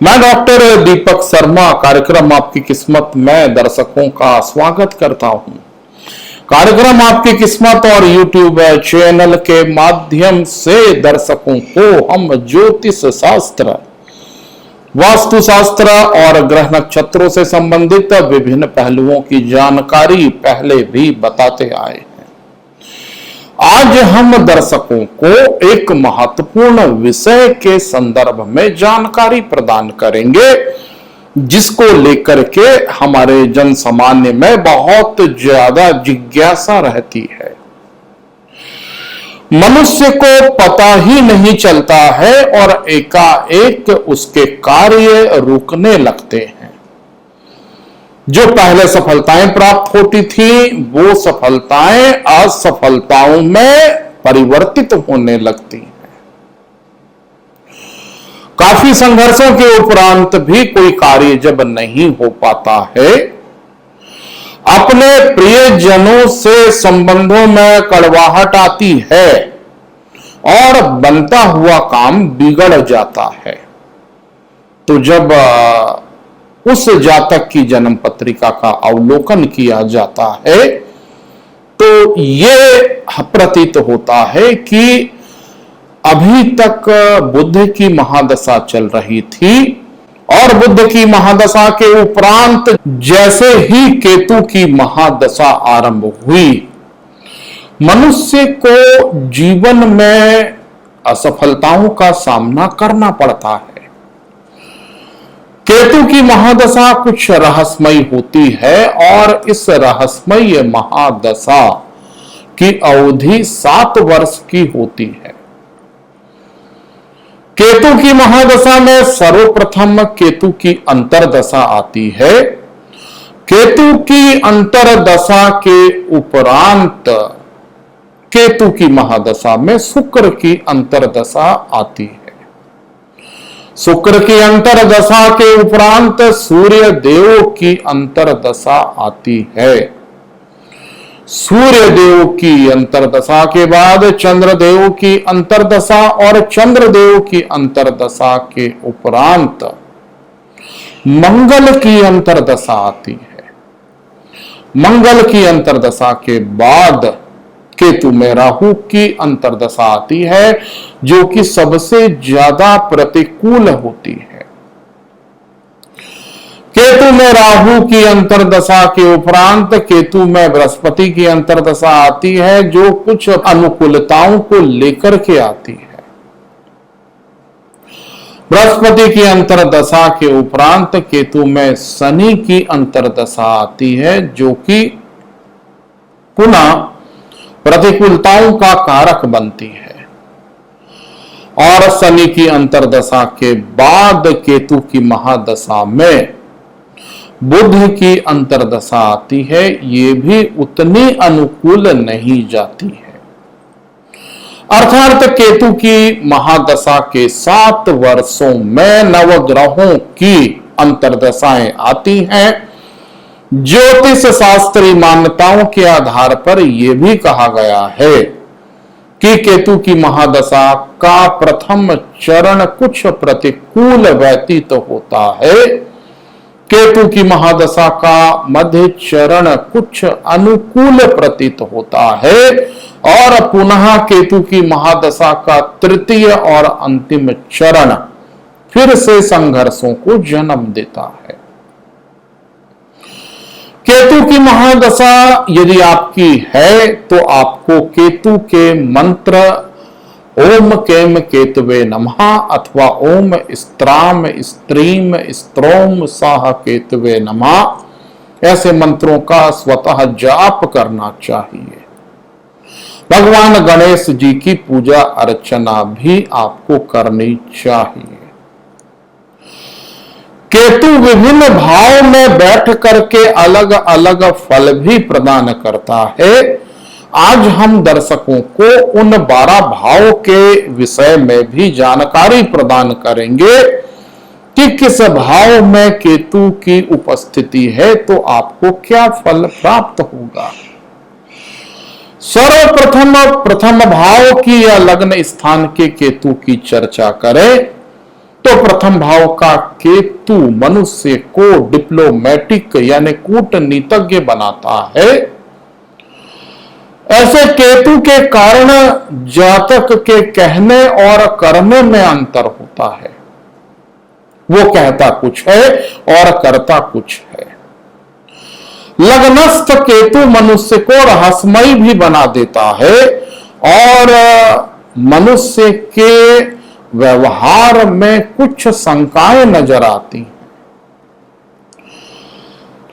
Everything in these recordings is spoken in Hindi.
मैं डॉक्टर दीपक शर्मा कार्यक्रम आपकी किस्मत में दर्शकों का स्वागत करता हूं। कार्यक्रम आपकी किस्मत और YouTube चैनल के माध्यम से दर्शकों को हम ज्योतिष शास्त्र, वास्तु शास्त्र और ग्रह नक्षत्रों से संबंधित विभिन्न पहलुओं की जानकारी पहले भी बताते आए हैं। आज हम दर्शकों को एक महत्वपूर्ण विषय के संदर्भ में जानकारी प्रदान करेंगे, जिसको लेकर के हमारे जन सामान्य में बहुत ज्यादा जिज्ञासा रहती है। मनुष्य को पता ही नहीं चलता है और एकाएक उसके कार्य रुकने लगते हैं। जो पहले सफलताएं प्राप्त होती थी, वो सफलताएं असफलताओं में परिवर्तित होने लगती हैं। काफी संघर्षों के उपरांत भी कोई कार्य जब नहीं हो पाता है, अपने प्रियजनों से संबंधों में कड़वाहट आती है और बनता हुआ काम बिगड़ जाता है, तो जब उस जातक की जन्म पत्रिका का अवलोकन किया जाता है तो ये प्रतीत होता है कि अभी तक बुध की महादशा चल रही थी और बुध की महादशा के उपरांत जैसे ही केतु की महादशा आरंभ हुई, मनुष्य को जीवन में असफलताओं का सामना करना पड़ता है। केतु की महादशा कुछ रहस्यमयी होती है और इस रहस्यमयी महादशा की अवधि 7 वर्ष की होती है। केतु की महादशा में सर्वप्रथम केतु की अंतरदशा आती है। केतु की अंतरदशा के उपरांत केतु की महादशा में शुक्र की अंतरदशा आती है। शुक्र की अंतरदशा के उपरांत सूर्य देव की अंतरदशा आती है। सूर्य देव की अंतरदशा के बाद चंद्रदेव की अंतरदशा और चंद्रदेव की अंतरदशा के उपरांत मंगल की अंतरदशा आती है। मंगल की अंतरदशा के बाद केतु में राहु की अंतरदशा आती है, जो कि सबसे ज्यादा प्रतिकूल होती है। केतु में राहु की अंतरदशा के उपरांत केतु में बृहस्पति की अंतरदशा आती है, जो कुछ अनुकूलताओं को लेकर के आती है। बृहस्पति की अंतरदशा के उपरांत केतु में शनि की अंतरदशा आती है, जो कि पुनः प्रतिकूलताओं का कारक बनती है। और शनि की अंतरदशा के बाद केतु की महादशा में बुध की अंतरदशा आती है, ये भी उतनी अनुकूल नहीं जाती है। अर्थात केतु की महादशा के 7 वर्षों में नवग्रहों की अंतरदशाएं आती हैं। ज्योतिष शास्त्रीय मान्यताओं के आधार पर यह भी कहा गया है कि केतु की महादशा का प्रथम चरण कुछ प्रतिकूल व्यतीत होता है। केतु की महादशा का मध्य चरण कुछ अनुकूल प्रतीत होता है और पुनः केतु की महादशा का तृतीय और अंतिम चरण फिर से संघर्षों को जन्म देता है। केतु की महादशा यदि आपकी है तो आपको केतु के मंत्र ओम केम केतवे नमः अथवा ओम स्त्राम स्त्रीम स्त्रोम साह केतवे नमः ऐसे मंत्रों का स्वतः जाप करना चाहिए। भगवान गणेश जी की पूजा अर्चना भी आपको करनी चाहिए। केतु विभिन्न भाव में बैठ करके अलग अलग फल भी प्रदान करता है। आज हम दर्शकों को उन 12 भाव के विषय में भी जानकारी प्रदान करेंगे कि किस भाव में केतु की उपस्थिति है तो आपको क्या फल प्राप्त होगा। सर्वप्रथम प्रथम भाव की या लग्न स्थान के केतु की चर्चा करें तो प्रथम भाव का केतु मनुष्य को डिप्लोमेटिक यानी कूटनीतिज्ञ बनाता है। ऐसे केतु के कारण जातक के कहने और करने में अंतर होता है। वो कहता कुछ है और करता कुछ है। लग्नस्थ केतु मनुष्य को रहस्यमयी भी बना देता है और मनुष्य के व्यवहार में कुछ शंकाएं नजर आती हैं।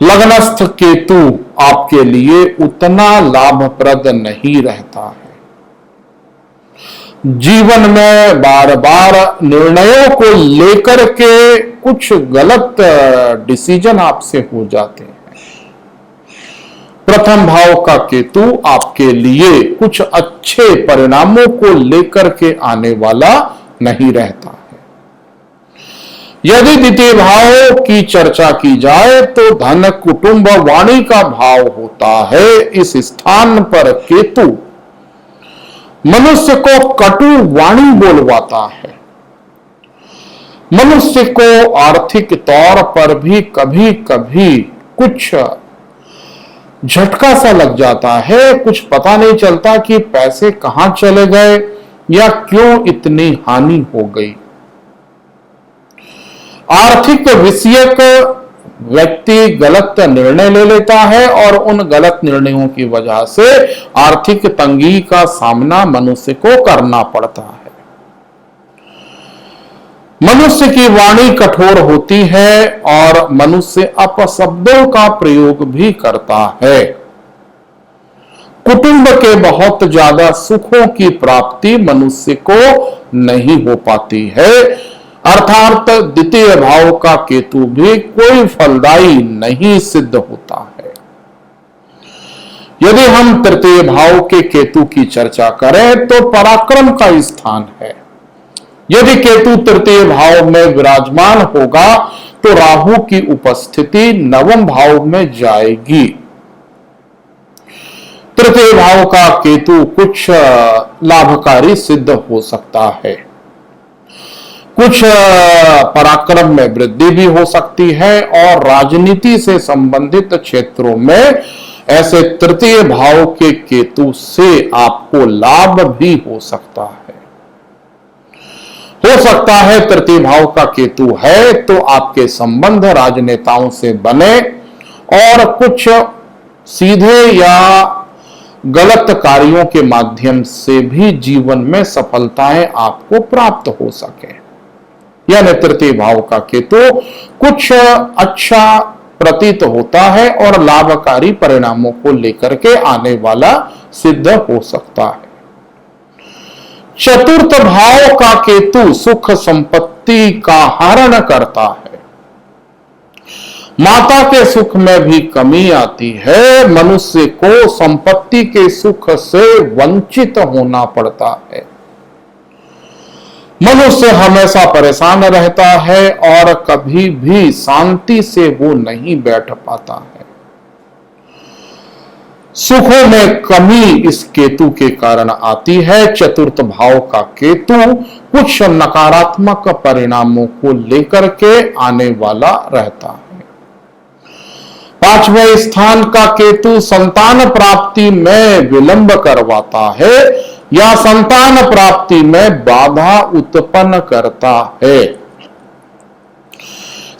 लग्नस्थ केतु आपके लिए उतना लाभप्रद नहीं रहता है। जीवन में बार बार निर्णयों को लेकर के कुछ गलत डिसीजन आपसे हो जाते हैं। प्रथम भाव का केतु आपके लिए कुछ अच्छे परिणामों को लेकर के आने वाला नहीं रहता है। यदि द्वितीय भाव की चर्चा की जाए तो धन कुटुंब वाणी का भाव होता है। इस स्थान पर केतु मनुष्य को कटु वाणी बोलवाता है। मनुष्य को आर्थिक तौर पर भी कभी कभी कुछ झटका सा लग जाता है। कुछ पता नहीं चलता कि पैसे कहां चले गए या क्यों इतनी हानि हो गई। आर्थिक विषयक व्यक्ति गलत निर्णय ले लेता है और उन गलत निर्णयों की वजह से आर्थिक तंगी का सामना मनुष्य को करना पड़ता है। मनुष्य की वाणी कठोर होती है और मनुष्य अपशब्दों का प्रयोग भी करता है। कुटुंब के बहुत ज्यादा सुखों की प्राप्ति मनुष्य को नहीं हो पाती है। अर्थात द्वितीय भाव का केतु भी कोई फलदायी नहीं सिद्ध होता है। यदि हम तृतीय भाव के केतु की चर्चा करें तो पराक्रम का स्थान है। यदि केतु तृतीय भाव में विराजमान होगा तो राहु की उपस्थिति नवम भाव में जाएगी। तृतीय भाव का केतु कुछ लाभकारी सिद्ध हो सकता है। कुछ पराक्रम में वृद्धि भी हो सकती है और राजनीति से संबंधित क्षेत्रों में ऐसे तृतीय भाव के केतु से आपको लाभ भी हो सकता है। हो सकता है तृतीय भाव का केतु है तो आपके संबंध राजनेताओं से बने और कुछ सीधे या गलत कार्यों के माध्यम से भी जीवन में सफलताएं आपको प्राप्त हो सके। यानी तृतीय भाव का केतु कुछ अच्छा प्रतीत होता है और लाभकारी परिणामों को लेकर के आने वाला सिद्ध हो सकता है। चतुर्थ भाव का केतु सुख संपत्ति का हरण करता है। माता के सुख में भी कमी आती है। मनुष्य को संपत्ति के सुख से वंचित होना पड़ता है। मनुष्य हमेशा परेशान रहता है और कभी भी शांति से वो नहीं बैठ पाता है। सुखों में कमी इस केतु के कारण आती है। चतुर्थ भाव का केतु कुछ नकारात्मक परिणामों को लेकर के आने वाला रहता है। पांचवें स्थान का केतु संतान प्राप्ति में विलंब करवाता है या संतान प्राप्ति में बाधा उत्पन्न करता है।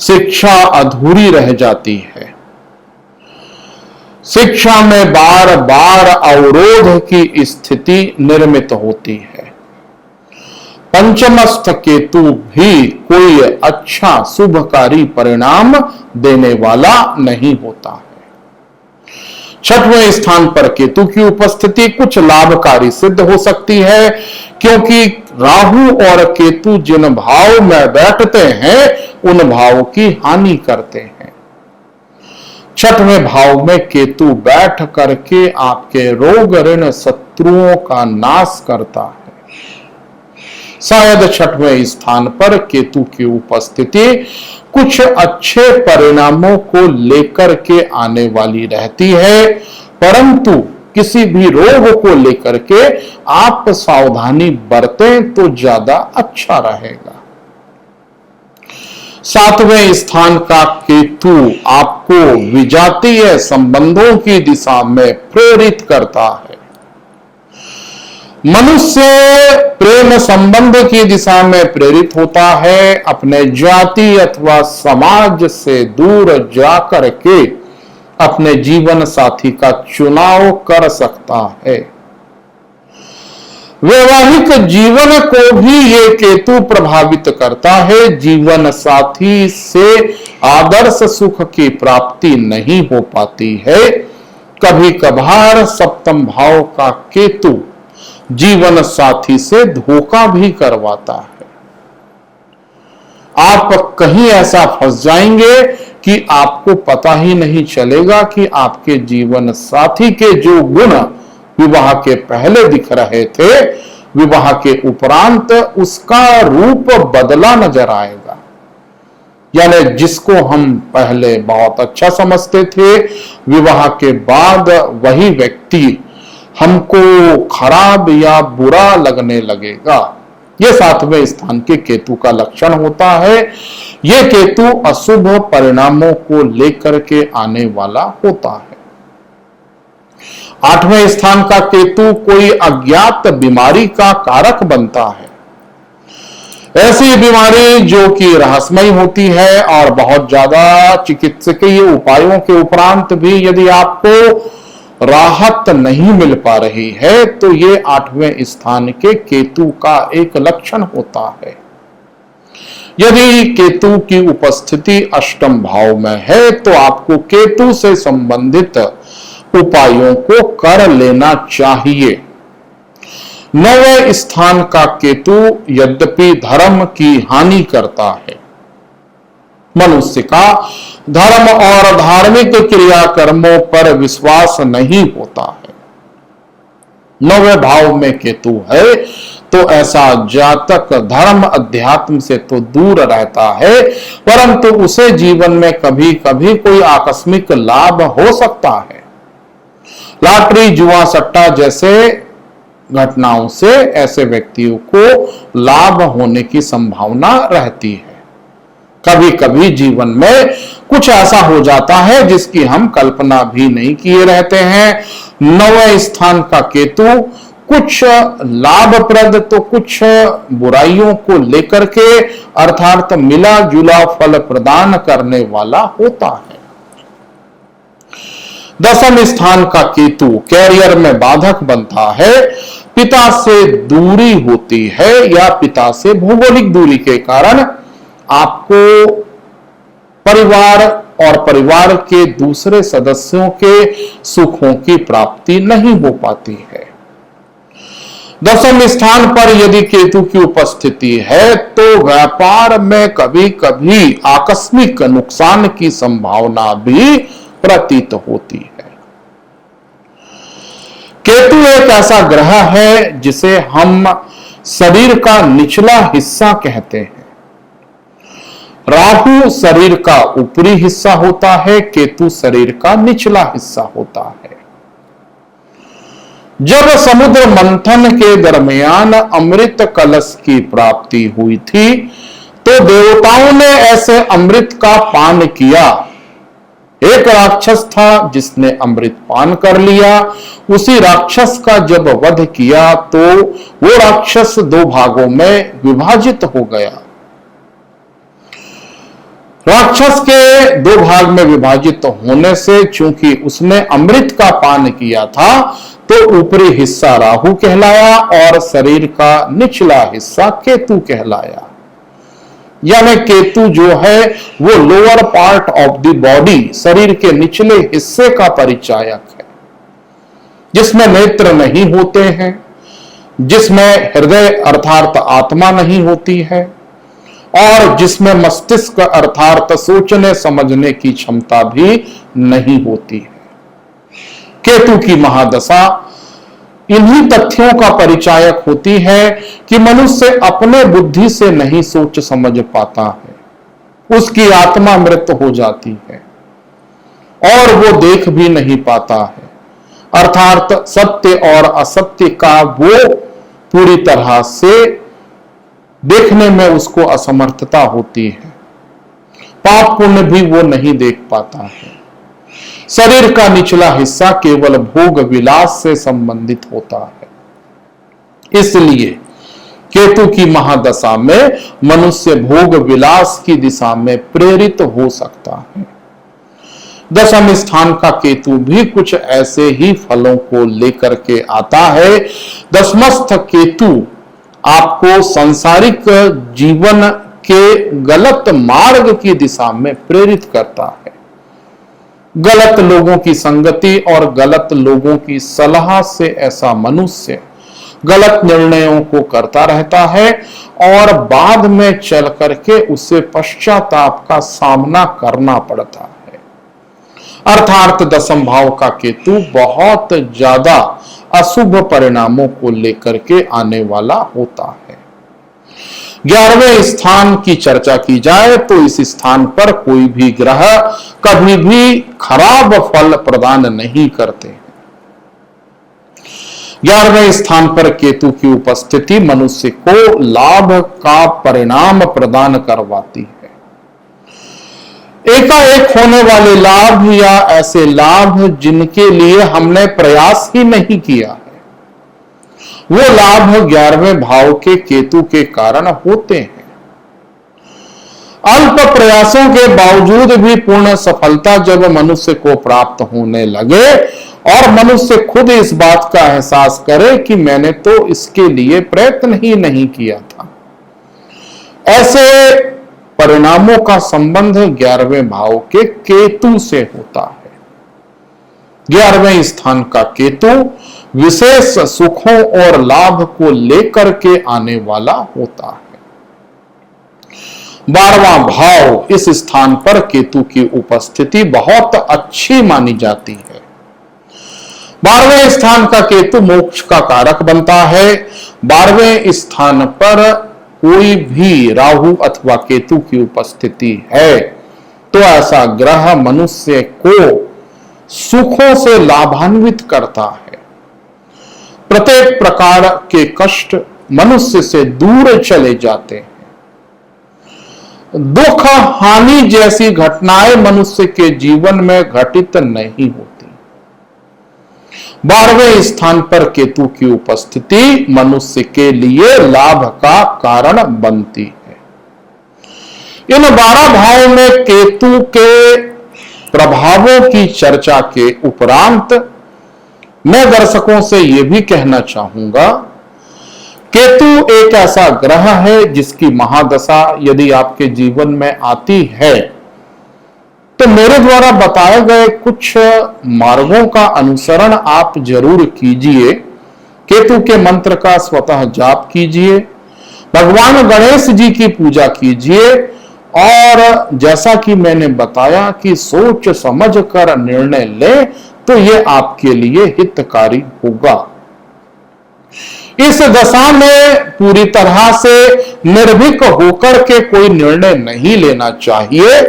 शिक्षा अधूरी रह जाती है। शिक्षा में बार बार अवरोध की स्थिति निर्मित होती है। पंचमस्थ केतु भी कोई अच्छा शुभकारी परिणाम देने वाला नहीं होता है। छठवें स्थान पर केतु की उपस्थिति कुछ लाभकारी सिद्ध हो सकती है क्योंकि राहु और केतु जिन भाव में बैठते हैं उन भाव की हानि करते हैं। छठवें भाव में केतु बैठ करके आपके रोग ऋण शत्रुओं का नाश करता है। शायद छठवें स्थान पर केतु की उपस्थिति कुछ अच्छे परिणामों को लेकर के आने वाली रहती है, परंतु किसी भी रोग को लेकर के आप सावधानी बरतें तो ज्यादा अच्छा रहेगा। सातवें स्थान का केतु आपको विजातीय संबंधों की दिशा में प्रेरित करता है। मनुष्य प्रेम संबंध की दिशा में प्रेरित होता है, अपने जाति अथवा समाज से दूर जाकर के अपने जीवन साथी का चुनाव कर सकता है। वैवाहिक जीवन को भी ये केतु प्रभावित करता है। जीवन साथी से आदर्श सुख की प्राप्ति नहीं हो पाती है। कभी कभार सप्तम भाव का केतु जीवन साथी से धोखा भी करवाता है। आप कहीं ऐसा फंस जाएंगे कि आपको पता ही नहीं चलेगा कि आपके जीवन साथी के जो गुण विवाह के पहले दिख रहे थे, विवाह के उपरांत उसका रूप बदला नजर आएगा। यानी जिसको हम पहले बहुत अच्छा समझते थे, विवाह के बाद वही व्यक्ति हमको खराब या बुरा लगने लगेगा। यह सातवें स्थान के केतु का लक्षण होता है। यह केतु अशुभ परिणामों को लेकर के आने वाला होता है। आठवें स्थान का केतु कोई अज्ञात बीमारी का कारक बनता है। ऐसी बीमारी जो कि रहस्यमय होती है और बहुत ज्यादा चिकित्सकीय उपायों के उपरांत भी यदि आपको राहत नहीं मिल पा रही है तो ये आठवें स्थान के केतु का एक लक्षण होता है। यदि केतु की उपस्थिति अष्टम भाव में है तो आपको केतु से संबंधित उपायों को कर लेना चाहिए। नौवें स्थान का केतु यद्यपि धर्म की हानि करता है, मनुष्य का धर्म और धार्मिक क्रियाकर्मों पर विश्वास नहीं होता है। नौवें भाव में केतु है तो ऐसा जातक धर्म अध्यात्म से तो दूर रहता है, परंतु उसे जीवन में कभी कभी कोई आकस्मिक लाभ हो सकता है। लॉटरी, जुआ, सट्टा जैसे घटनाओं से ऐसे व्यक्तियों को लाभ होने की संभावना रहती है। कभी कभी जीवन में कुछ ऐसा हो जाता है जिसकी हम कल्पना भी नहीं किए रहते हैं। नौवें स्थान का केतु कुछ लाभप्रद तो कुछ बुराइयों को लेकर के अर्थात मिला जुला फल प्रदान करने वाला होता है। दसम स्थान का केतु कैरियर में बाधक बनता है। पिता से दूरी होती है या पिता से भौगोलिक दूरी के कारण आपको परिवार और परिवार के दूसरे सदस्यों के सुखों की प्राप्ति नहीं हो पाती है। दसम स्थान पर यदि केतु की उपस्थिति है तो व्यापार में कभी कभी आकस्मिक नुकसान की संभावना भी प्रतीत होती है। केतु एक ऐसा ग्रह है जिसे हम शरीर का निचला हिस्सा कहते हैं। राहु शरीर का ऊपरी हिस्सा होता है, केतु शरीर का निचला हिस्सा होता है। जब समुद्र मंथन के दरमियान अमृत कलश की प्राप्ति हुई थी तो देवताओं ने ऐसे अमृत का पान किया। एक राक्षस था जिसने अमृत पान कर लिया। उसी राक्षस का जब वध किया तो वो राक्षस दो भागों में विभाजित हो गया। राक्षस के दो भाग में विभाजित होने से चूंकि उसने अमृत का पान किया था तो ऊपरी हिस्सा राहु कहलाया और शरीर का निचला हिस्सा केतु कहलाया। यानी केतु जो है वो lower part of the body, शरीर के निचले हिस्से का परिचायक है, जिसमें नेत्र नहीं होते हैं, जिसमें हृदय अर्थात आत्मा नहीं होती है और जिसमें मस्तिष्क अर्थात सोचने समझने की क्षमता भी नहीं होती है। केतु की महादशा इन्हीं तथ्यों का परिचायक होती है कि मनुष्य अपने बुद्धि से नहीं सोच समझ पाता है, उसकी आत्मा मृत हो जाती है और वो देख भी नहीं पाता है, अर्थात सत्य और असत्य का वो पूरी तरह से देखने में उसको असमर्थता होती है। पाप पुण्य भी वो नहीं देख पाता है। शरीर का निचला हिस्सा केवल भोग विलास से संबंधित होता है। इसलिए केतु की महादशा में मनुष्य भोग विलास की दिशा में प्रेरित हो सकता है। दशम स्थान का केतु भी कुछ ऐसे ही फलों को लेकर के आता है। दशमस्थ केतु आपको सांसारिक जीवन के गलत मार्ग की दिशा में प्रेरित करता है। गलत लोगों की संगति और गलत लोगों की सलाह से ऐसा मनुष्य गलत निर्णयों को करता रहता है और बाद में चल करके उसे पश्चाताप का सामना करना पड़ता है। अर्थात दशम भाव का केतु बहुत ज्यादा अशुभ परिणामों को लेकर के आने वाला होता है। 11वें स्थान की चर्चा की जाए तो इस स्थान पर कोई भी ग्रह कभी भी खराब फल प्रदान नहीं करते। 11वें स्थान पर केतु की उपस्थिति मनुष्य को लाभ का परिणाम प्रदान करवाती है। एकाएक होने वाले लाभ या ऐसे लाभ जिनके लिए हमने प्रयास ही नहीं किया है, वो लाभ 11वें भाव के केतु के कारण होते हैं। अल्प प्रयासों के बावजूद भी पूर्ण सफलता जब मनुष्य को प्राप्त होने लगे और मनुष्य खुद इस बात का एहसास करे कि मैंने तो इसके लिए प्रयत्न ही नहीं किया था, ऐसे परिणामों का संबंध 11वें भाव के केतु से होता है। 11वें स्थान का केतु विशेष सुखों और लाभ को लेकर के आने वाला होता है। 12वां भाव, इस स्थान पर केतु की उपस्थिति बहुत अच्छी मानी जाती है। 12वें स्थान का केतु मोक्ष का कारक बनता है। 12वें स्थान पर कोई भी राहु अथवा केतु की उपस्थिति है तो ऐसा ग्रह मनुष्य को सुखों से लाभान्वित करता है। प्रत्येक प्रकार के कष्ट मनुष्य से दूर चले जाते हैं। दुख हानि जैसी घटनाएं मनुष्य के जीवन में घटित नहीं होती। 12वें स्थान पर केतु की उपस्थिति मनुष्य के लिए लाभ का कारण बनती है। इन 12 भावों में केतु के प्रभावों की चर्चा के उपरांत मैं दर्शकों से यह भी कहना चाहूंगा, केतु एक ऐसा ग्रह है जिसकी महादशा यदि आपके जीवन में आती है तो मेरे द्वारा बताए गए कुछ मार्गों का अनुसरण आप जरूर कीजिए। केतु के मंत्र का स्वतः जाप कीजिए, भगवान गणेश जी की पूजा कीजिए और जैसा कि मैंने बताया कि सोच समझ कर निर्णय लें तो यह आपके लिए हितकारी होगा। इस दशा में पूरी तरह से निर्भीक होकर के कोई निर्णय नहीं लेना चाहिए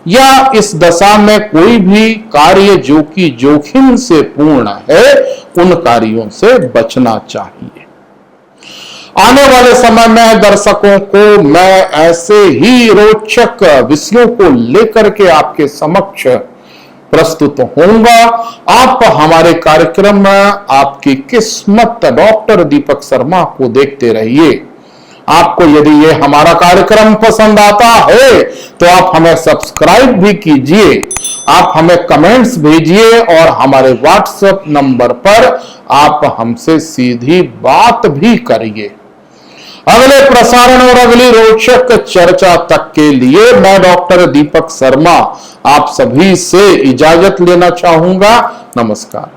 या इस दशा में कोई भी कार्य जो कि जोखिम से पूर्ण है उन कार्यों से बचना चाहिए। आने वाले समय में दर्शकों को मैं ऐसे ही रोचक विषयों को लेकर के आपके समक्ष प्रस्तुत होऊंगा। आप हमारे कार्यक्रम में आपकी किस्मत डॉक्टर दीपक शर्मा को देखते रहिए। आपको यदि ये हमारा कार्यक्रम पसंद आता है तो आप हमें सब्सक्राइब भी कीजिए, आप हमें कमेंट्स भेजिए और हमारे व्हाट्सएप नंबर पर आप हमसे सीधी बात भी करिए। अगले प्रसारण और अगली रोचक चर्चा तक के लिए मैं डॉक्टर दीपक शर्मा आप सभी से इजाजत लेना चाहूंगा। नमस्कार।